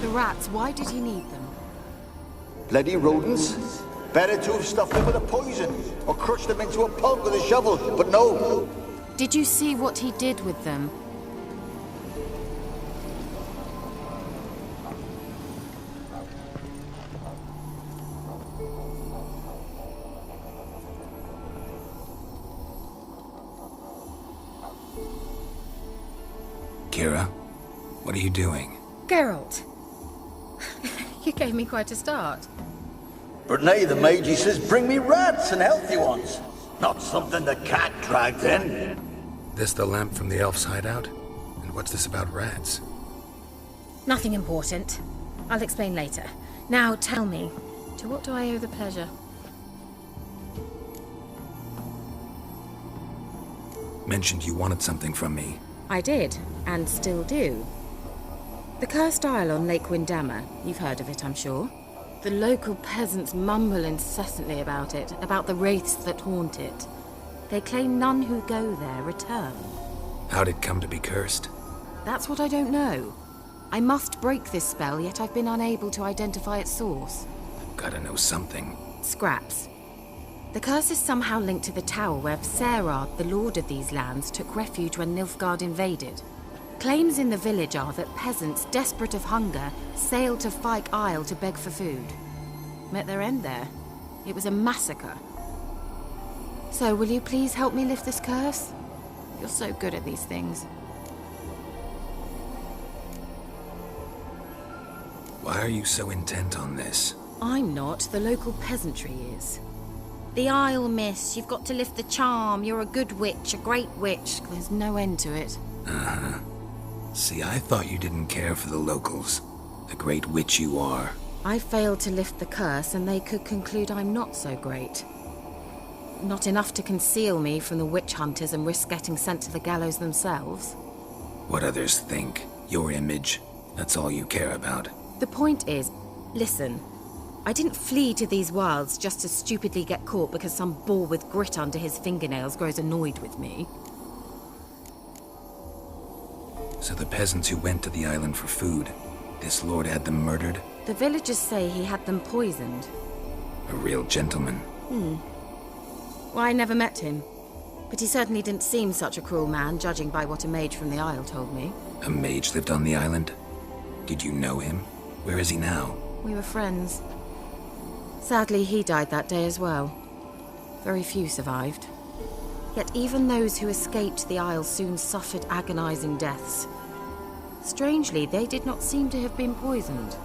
the rats, why did he need them? Bloody rodents. Better to have stuffed them with a poison, or crushed them into a pulp with a shovel, but no. Did you see what he did with them? Kira, what are you doing? Geralt. You gave me quite a start. But nay, the mage, he says, bring me rats and healthy ones. Not something the cat dragged in. This the lamp from the elf's hideout? And what's this about rats? Nothing important. I'll explain later. Now tell me, to what do I owe the pleasure? Mentioned you wanted something from me. I did, and still do. The cursed isle on Lake Windammer. You've heard of it, I'm sure. The local peasants mumble incessantly about it, about the wraiths that haunt it. They claim none who go there return. How'd it come to be cursed? That's what I don't know. I must break this spell, yet I've been unable to identify its source. Gotta know something. Scraps. The curse is somehow linked to the tower where Serard, the lord of these lands, took refuge when Nilfgaard invaded. Claims in the village are that peasants, desperate of hunger, sailed to Fyke Isle to beg for food. Met their end there. It was a massacre. So, will you please help me lift this curse? You're so good at these things. Why are you so intent on this? I'm not. The local peasantry is. The Isle, miss. You've got to lift the charm. You're a good witch, a great witch. There's no end to it. Uh-huh. See, I thought you didn't care for the locals. The great witch you are. I failed to lift the curse, and they could conclude I'm not so great. Not enough to conceal me from the witch hunters and risk getting sent to the gallows themselves. What others think. Your image. That's all you care about. The point is, listen. I didn't flee to these wilds just to stupidly get caught because some boar with grit under his fingernails grows annoyed with me. So the peasants who went to the island for food, this lord had them murdered? The villagers say he had them poisoned. A real gentleman. Well, I never met him. But he certainly didn't seem such a cruel man, judging by what a mage from the Isle told me. A mage lived on the island? Did you know him? Where is he now? We were friends. Sadly, he died that day as well. Very few survived. Yet even those who escaped the Isle soon suffered agonizing deaths. Strangely, they did not seem to have been poisoned.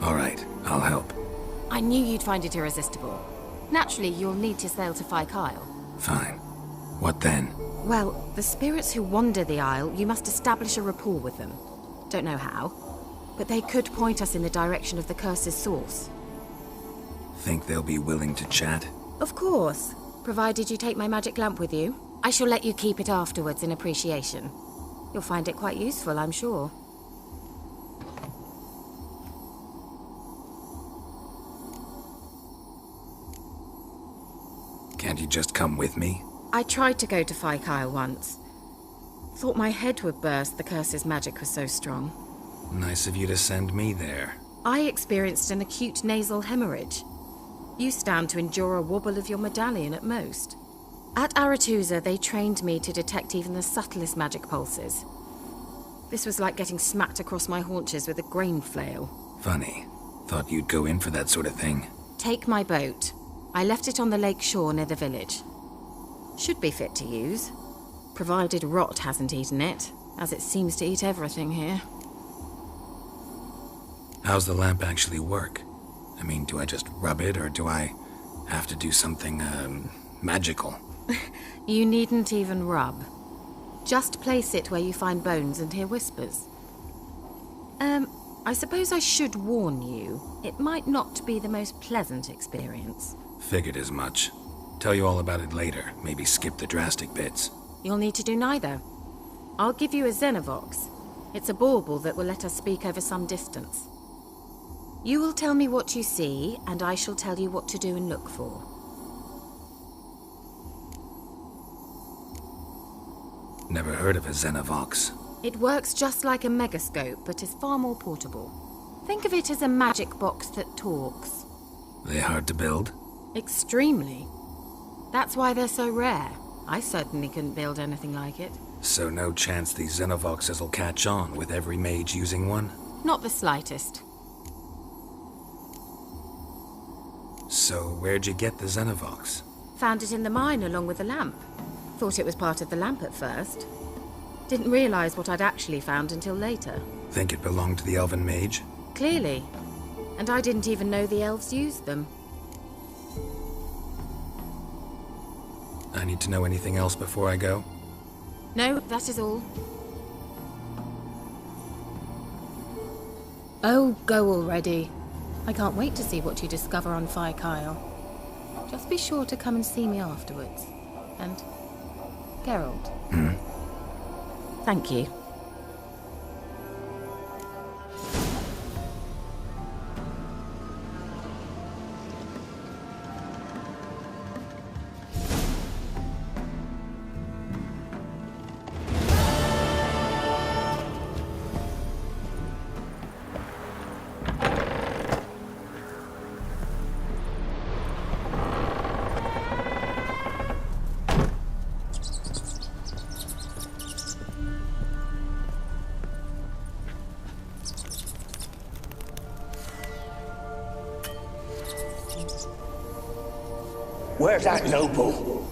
All right, I'll help. I knew you'd find it irresistible. Naturally, you'll need to sail to Fyke Isle. Fine. What then? Well, the spirits who wander the Isle, you must establish a rapport with them. Don't know how, but they could point us in the direction of the curse's source. Think they'll be willing to chat? Of course, provided you take my magic lamp with you. I shall let you keep it afterwards in appreciation. You'll find it quite useful, I'm sure. Can't you just come with me? I tried to go to Fyke Isle once. Thought my head would burst, the curse's magic was so strong. Nice of you to send me there. I experienced an acute nasal hemorrhage. You stand to endure a wobble of your medallion at most. At Aretusa, they trained me to detect even the subtlest magic pulses. This was like getting smacked across my haunches with a grain flail. Funny. Thought you'd go in for that sort of thing. Take my boat. I left it on the lake shore near the village. Should be fit to use, provided rot hasn't eaten it, as it seems to eat everything here. How's the lamp actually work? I mean, do I just rub it, or do I have to do something, magical? You needn't even rub. Just place it where you find bones and hear whispers. I suppose I should warn you, it might not be the most pleasant experience. Figured as much. Tell you all about it later, maybe skip the drastic bits. You'll need to do neither. I'll give you a Xenovox. It's a bauble that will let us speak over some distance. You will tell me what you see, and I shall tell you what to do and look for. Never heard of a Xenovox. It works just like a megascope, but is far more portable. Think of it as a magic box that talks. They hard to build? Extremely. That's why they're so rare. I certainly couldn't build anything like it. So no chance these Xenovoxes will catch on with every mage using one? Not the slightest. So where'd you get the Xenovox? Found it in the mine along with the lamp. Thought it was part of the lamp at first. Didn't realize what I'd actually found until later. Think it belonged to the elven mage? Clearly. And I didn't even know the elves used them. I need to know anything else before I go? No, that is all. Oh, go already. I can't wait to see what you discover on Phi Kyle. Just be sure to come and see me afterwards. And Geralt. Thank you. Where's that noble?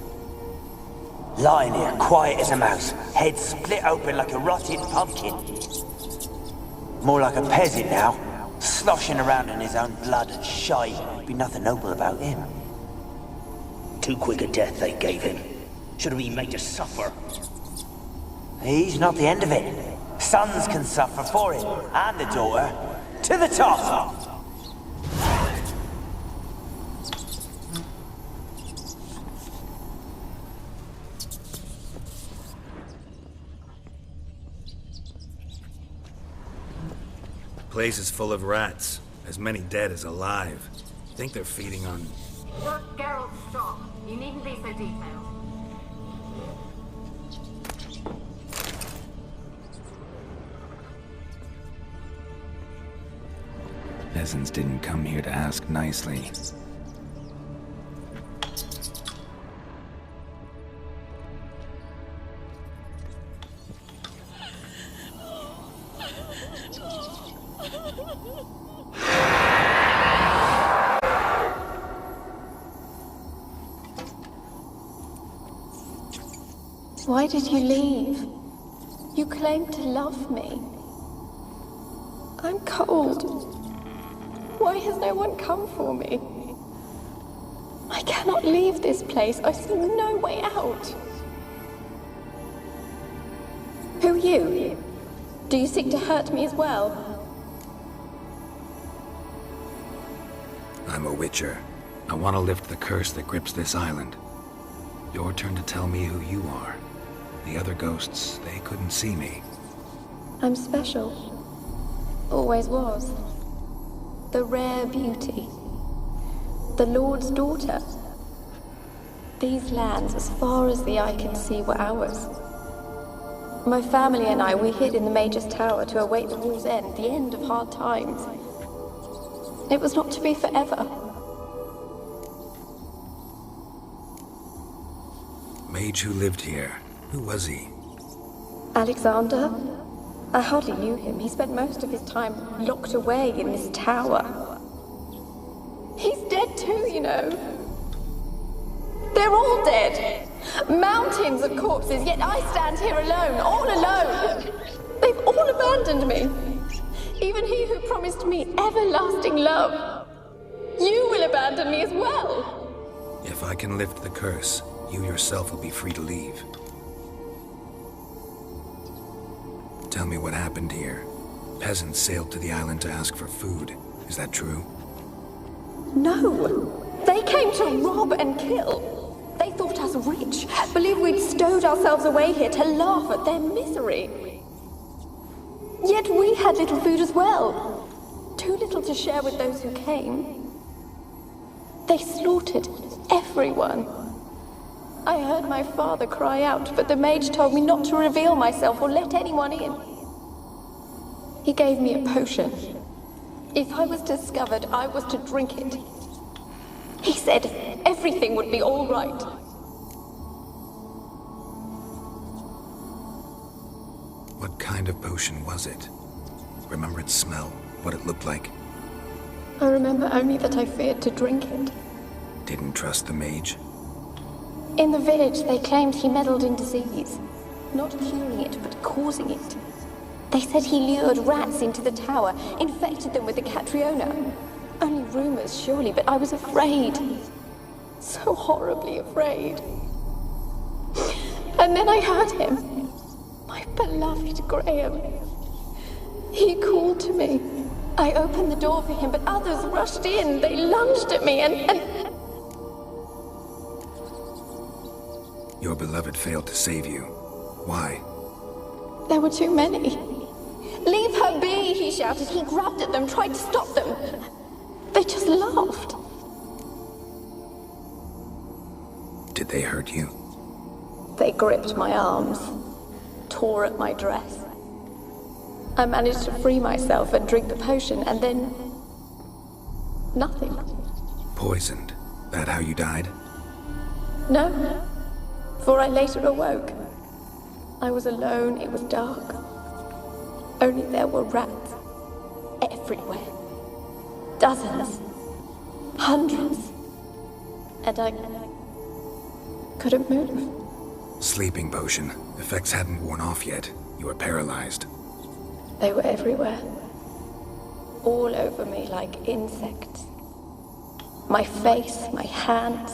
Lying here, quiet as a mouse, head split open like a rotted pumpkin. More like a peasant now, sloshing around in his own blood and shite. Be nothing noble about him. Too quick a death they gave him. Should have been made to suffer. He's not the end of it. Sons can suffer for him, and the daughter. To the top! Place is full of rats. As many dead as alive. Think they're feeding on... Look, Geralt, stop. You needn't be so detailed. Peasants didn't come here to ask nicely. Why did you leave? You claimed to love me. I'm cold. Why has no one come for me? I cannot leave this place. I see no way out. Who are you? Do you seek to hurt me as well? I'm a witcher. I want to lift the curse that grips this island. Your turn to tell me who you are. The other ghosts, they couldn't see me. I'm special. Always was. The rare beauty. The Lord's daughter. These lands, as far as the eye can see, were ours. My family and I, we hid in the Mage's Tower to await the war's end, the end of hard times. It was not to be forever. Mage who lived here. Who was he? Alexander? I hardly knew him. He spent most of his time locked away in this tower. He's dead too, you know. They're all dead. Mountains of corpses, yet I stand here alone, all alone. They've all abandoned me. Even he who promised me everlasting love. You will abandon me as well. If I can lift the curse, you yourself will be free to leave. Tell me what happened here. Peasants sailed to the island to ask for food. Is that true? No. They came to rob and kill. They thought us rich, believed we'd stowed ourselves away here to laugh at their misery. Yet we had little food as well. Too little to share with those who came. They slaughtered everyone. I heard my father cry out, but the mage told me not to reveal myself or let anyone in. He gave me a potion. If I was discovered, I was to drink it. He said everything would be all right. What kind of potion was it? Remember its smell? What it looked like? I remember only that I feared to drink it. Didn't trust the mage? In the village, they claimed he meddled in disease. Not curing it, but causing it. They said he lured rats into the tower, infected them with the Catriona. Only rumors, surely, but I was afraid. So horribly afraid. And then I heard him. My beloved Graham. He called to me. I opened the door for him, but others rushed in. They lunged at me and... Your beloved failed to save you. Why? There were too many. Leave her be, he shouted. He grabbed at them, tried to stop them. They just laughed. Did they hurt you? They gripped my arms, tore at my dress. I managed to free myself and drink the potion, and then... nothing. Poisoned? That how you died? No, for I later awoke. I was alone, it was dark. Only there were rats. Everywhere. Dozens. Hundreds. And I couldn't move. Sleeping potion. Effects hadn't worn off yet. You were paralyzed. They were everywhere. All over me like insects. My face, my hands.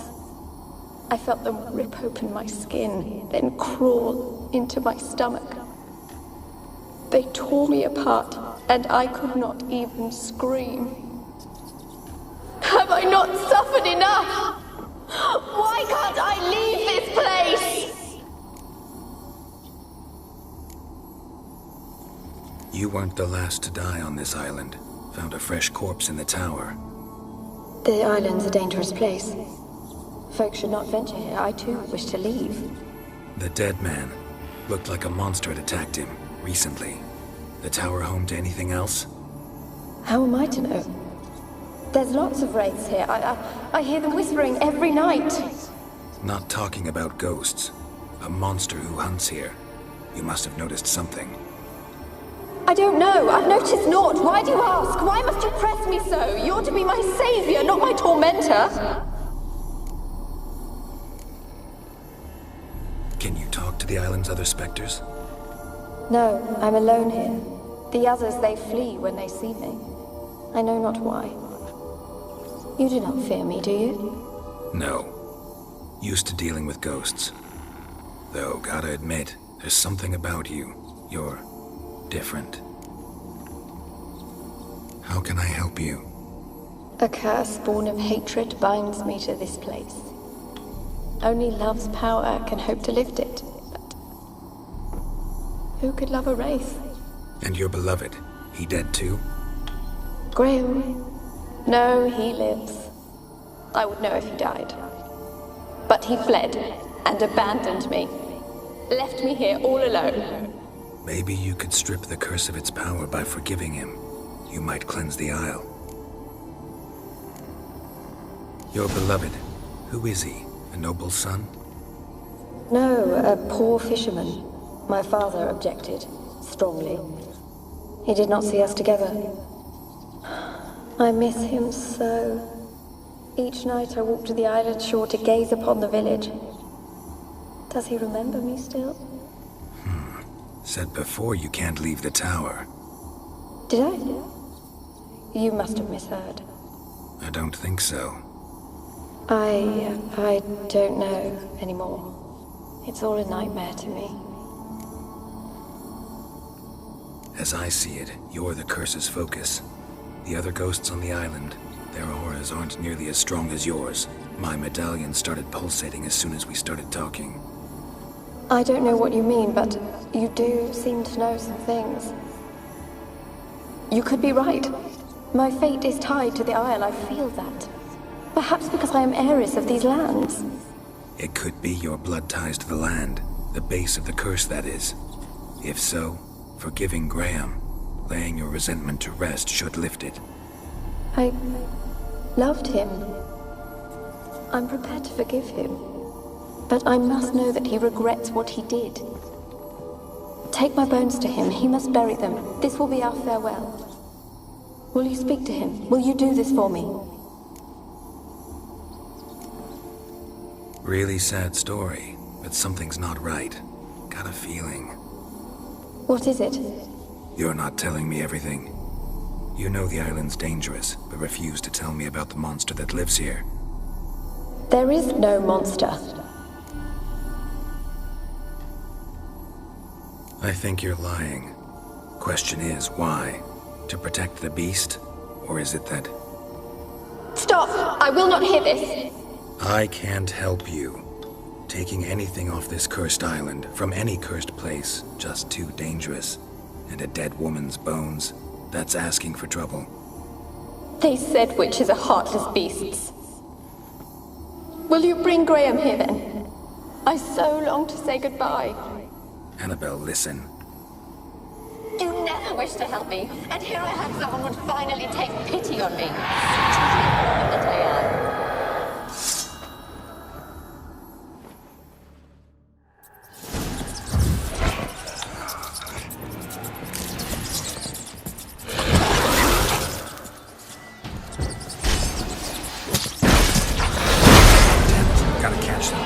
I felt them rip open my skin, then crawl into my stomach. They tore me apart, and I could not even scream. Have I not suffered enough? Why can't I leave this place? You weren't the last to die on this island. Found a fresh corpse in the tower. The island's a dangerous place. Folks should not venture here. I too wish to leave. The dead man. Looked like a monster had attacked him, recently. The tower home to anything else? How am I to know? There's lots of wraiths here. I hear them whispering every night. Not talking about ghosts. A monster who hunts here. You must have noticed something. I don't know. I've noticed naught. Why do you ask? Why must you press me so? You're to be my savior, not my tormentor. Can you talk to the island's other specters? No, I'm alone here. The others, they flee when they see me. I know not why. You do not fear me, do you? No. Used to dealing with ghosts. Though, gotta admit, there's something about you. You're different. How can I help you? A curse born of hatred binds me to this place. Only love's power can hope to lift it, but who could love a wraith? And your beloved, he dead too? Graham? No, he lives. I would know if he died. But he fled and abandoned me. Left me here all alone. Maybe you could strip the curse of its power by forgiving him. You might cleanse the isle. Your beloved, who is he? A noble son? No, a poor fisherman. My father objected, strongly. He did not see us together. I miss him so. Each night I walk to the island shore to gaze upon the village. Does he remember me still? Said before you can't leave the tower. Did I? You must have misheard. I don't think so. I don't know anymore. It's all a nightmare to me. As I see it, you're the curse's focus. The other ghosts on the island, their auras aren't nearly as strong as yours. My medallion started pulsating as soon as we started talking. I don't know what you mean, but you do seem to know some things. You could be right. My fate is tied to the Isle, I feel that. Perhaps because I am heiress of these lands. It could be your blood ties to the land, the base of the curse, that is. If so, forgiving Graham, laying your resentment to rest should lift it. I loved him. I'm prepared to forgive him. But I must know that he regrets what he did. Take my bones to him. He must bury them. This will be our farewell. Will you speak to him? Will you do this for me? Really sad story, but something's not right. Got a feeling. What is it? You're not telling me everything. You know the island's dangerous, but refuse to tell me about the monster that lives here. There is no monster. I think you're lying. Question is, why? To protect the beast? Or is it that... Stop! I will not hear this! I can't help you. Taking anything off this cursed island, from any cursed place, just too dangerous. And a dead woman's bones, that's asking for trouble. They said witches are heartless beasts. Will you bring Graham here then? I so long to say goodbye. Annabelle, listen. You never wished to help me, and here I have someone would finally take pity on me. That I am. Gotta catch them.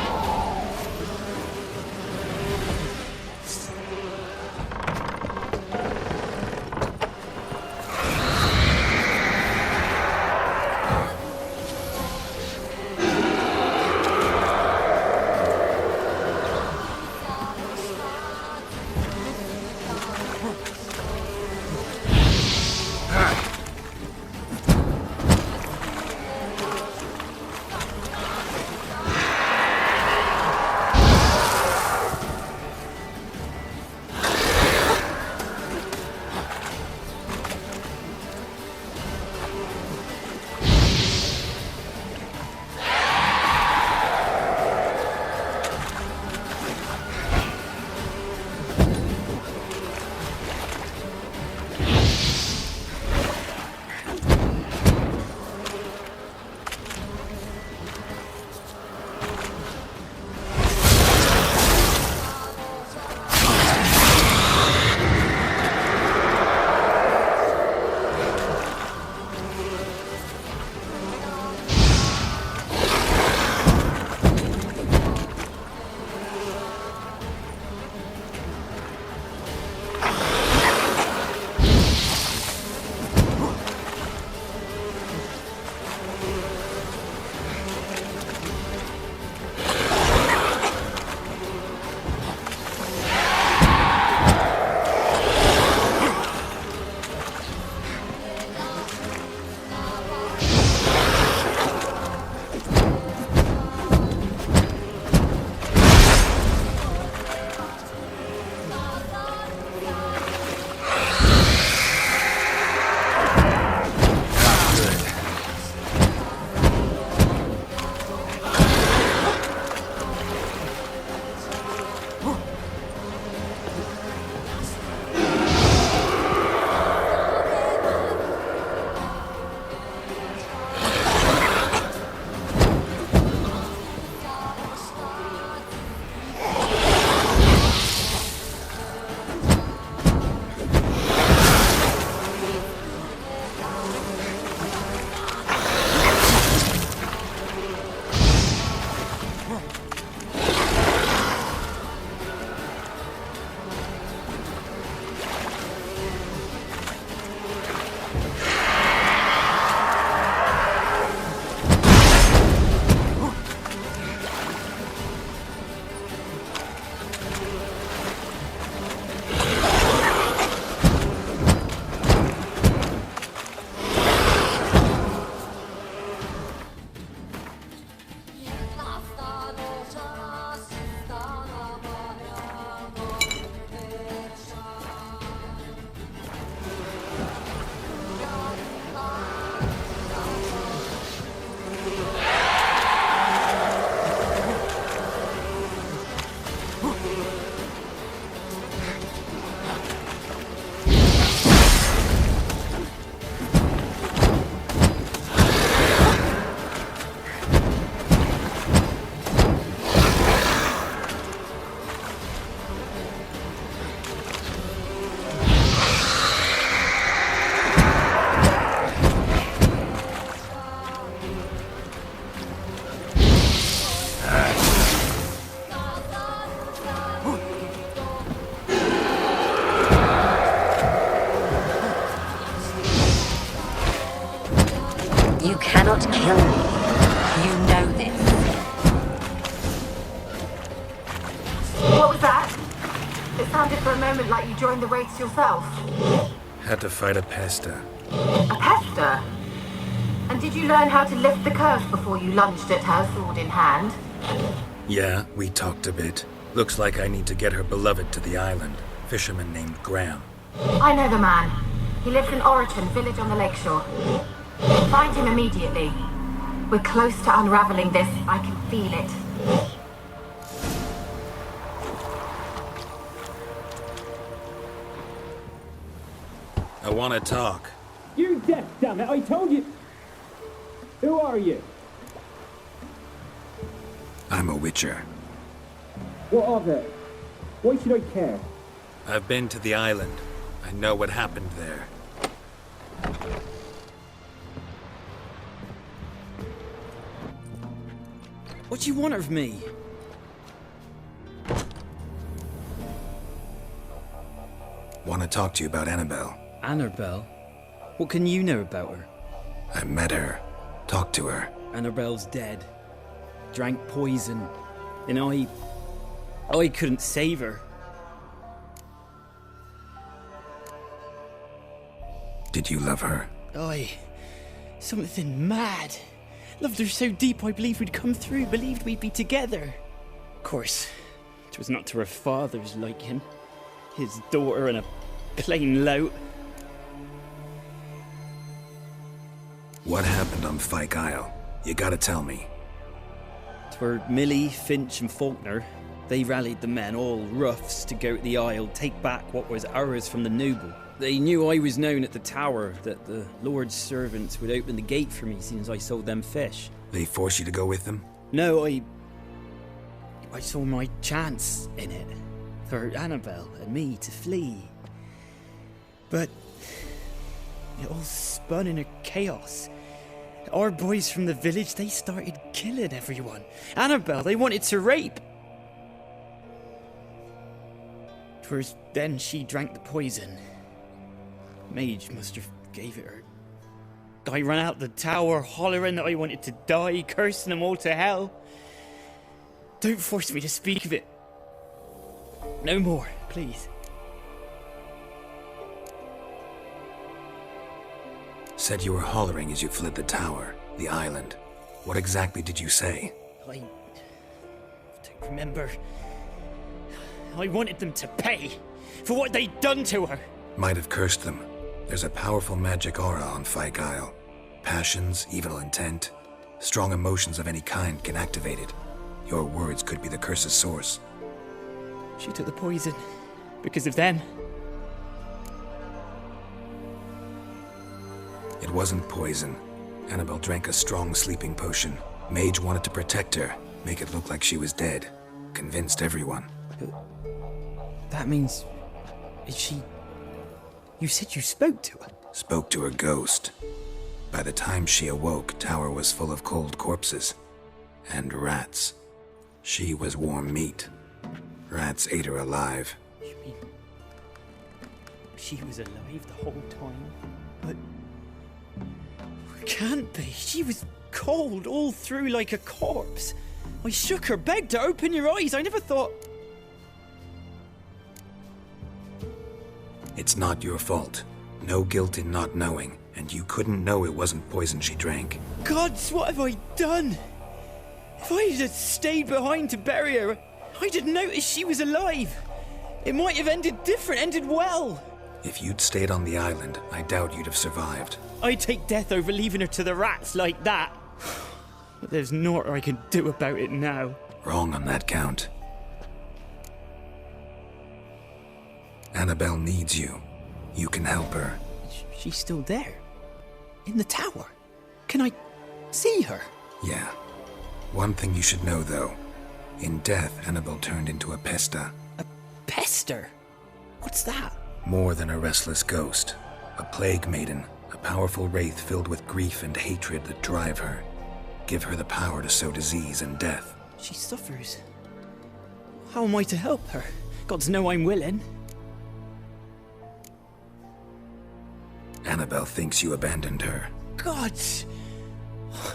cannot kill me. You know this. What was that? It sounded for a moment like you joined the wraiths yourself. Had to fight a pesta. A pester? And did you learn how to lift the curse before you lunged at her, sword in hand? Yeah, we talked a bit. Looks like I need to get her beloved to the island. Fisherman named Graham. I know the man. He lives in Oriton, village on the lakeshore. Find him immediately. We're close to unraveling this. I can feel it. I want to talk. You deaf, damn it! I told you. Who are you? I'm a witcher. What of it? Why should I care? I've been to the island. I know what happened there. What do you want of me? Want to talk to you about Annabelle. Annabelle? What can you know about her? I met her. Talked to her. Annabelle's dead. Drank poison. And I couldn't save her. Did you love her? Something mad. Loved her so deep I believed we'd come through, believed we'd be together. Of course, it was not to her father's liking. His daughter and a plain lout. What happened on Fyke Isle? You gotta tell me. Twere Millie, Finch and Faulkner. They rallied the men, all roughs, to go to the Isle, take back what was ours from the noble. They knew I was known at the tower, that the Lord's servants would open the gate for me since I sold them fish. They force you to go with them? No, I saw my chance in it. For Annabelle and me to flee. But it all spun in a chaos. Our boys from the village, they started killing everyone. Annabelle, they wanted to rape. 'Twas then she drank the poison. Mage must have gave it her. I ran out the tower, hollering that I wanted to die, cursing them all to hell. Don't force me to speak of it. No more, please. Said you were hollering as you fled the tower, the island. What exactly did you say? I don't remember. I wanted them to pay for what they'd done to her. Might have cursed them. There's a powerful magic aura on Fyke Isle. Passions, evil intent, strong emotions of any kind can activate it. Your words could be the curse's source. She took the poison because of them. It wasn't poison. Annabelle drank a strong sleeping potion. Mage wanted to protect her, make it look like she was dead. Convinced everyone. But that means... You said you spoke to her? Spoke to her ghost. By the time she awoke, Tower was full of cold corpses. And rats. She was warm meat. Rats ate her alive. You mean... she was alive the whole time? But... can't be. She was cold all through like a corpse. I shook her, begged her, open your eyes. I never thought... It's not your fault. No guilt in not knowing, and you couldn't know it wasn't poison she drank. Gods, what have I done? If I had stayed behind to bury her, I didn't notice she was alive. It might have ended different, ended well. If you'd stayed on the island, I doubt you'd have survived. I'd take death over leaving her to the rats like that. But there's naught I can do about it now. Wrong on that count. Annabelle needs you. You can help her. She's still there. In the tower. Can I see her? Yeah. One thing you should know, though. In death, Annabelle turned into a pesta. A pester? What's that? More than a restless ghost. A plague maiden. A powerful wraith filled with grief and hatred that drive her. Give her the power to sow disease and death. She suffers. How am I to help her? Gods know I'm willing. Annabelle thinks you abandoned her. Gods!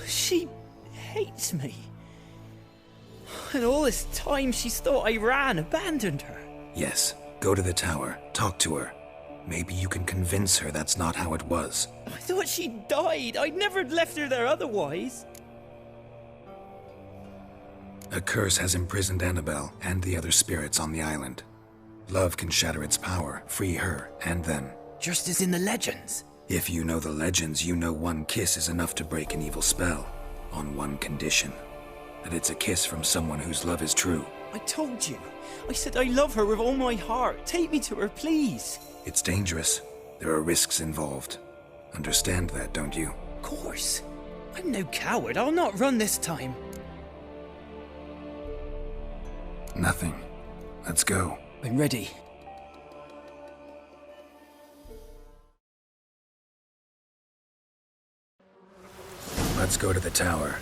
She hates me. And all this time she's thought I abandoned her. Yes, go to the tower, talk to her. Maybe you can convince her that's not how it was. I thought she died. I'd never left her there otherwise. A curse has imprisoned Annabelle and the other spirits on the island. Love can shatter its power, free her and them. Just as in the legends. If you know the legends, you know one kiss is enough to break an evil spell. On one condition. That it's a kiss from someone whose love is true. I told you. I said I love her with all my heart. Take me to her, please. It's dangerous. There are risks involved. Understand that, don't you? Of course. I'm no coward. I'll not run this time. Nothing. Let's go. I'm ready. Let's go to the tower.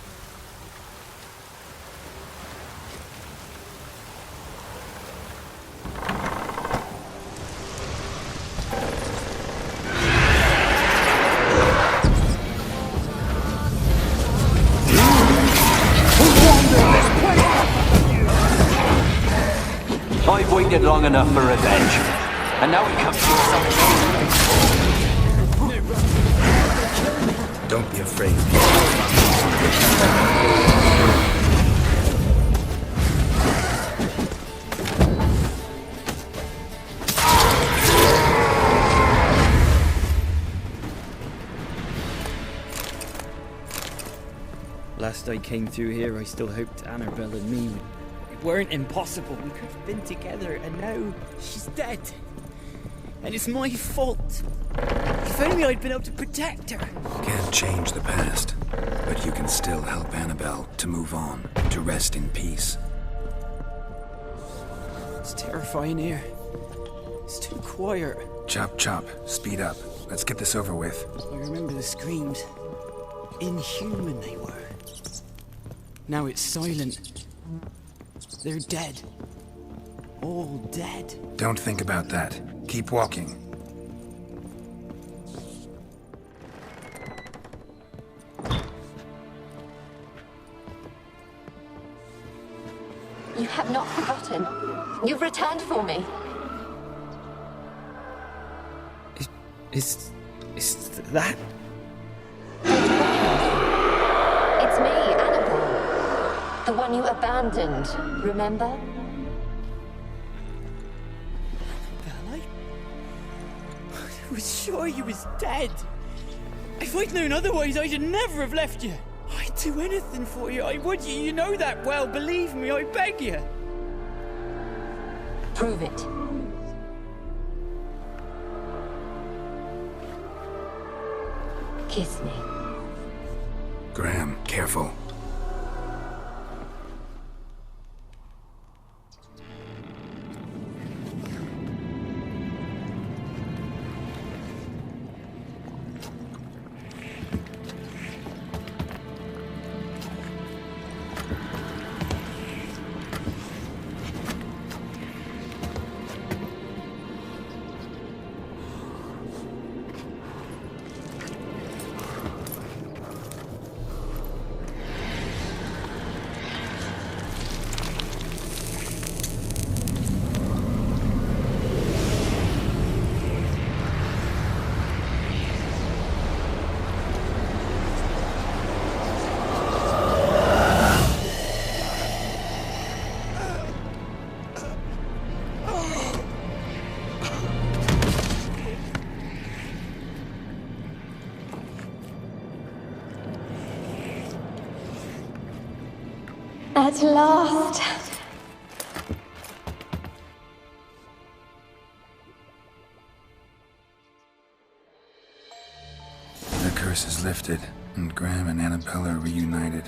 I've waited long enough for revenge. And now it comes to something. Don't be afraid. Last I came through here, I still hoped Annabelle and me weren't impossible. We could have been together, and now she's dead. And it's my fault. If only I'd been able to protect her. Can't change the past, but you can still help Annabelle to move on, to rest in peace. It's terrifying here. It's too quiet. Chop, chop. Speed up. Let's get this over with. I remember the screams. Inhuman they were. Now it's silent. They're dead. All dead. Don't think about that. Keep walking. You have not forgotten. You've returned for me. Is that? It's me, Annabelle. The one you abandoned, remember? I was sure you was dead. If I'd known otherwise, I'd never have left you. I'd do anything for you. I would. You know that well. Believe me, I beg you. Prove it. Kiss me. Graham, careful. At last. The curse is lifted, and Graham and Annabelle are reunited.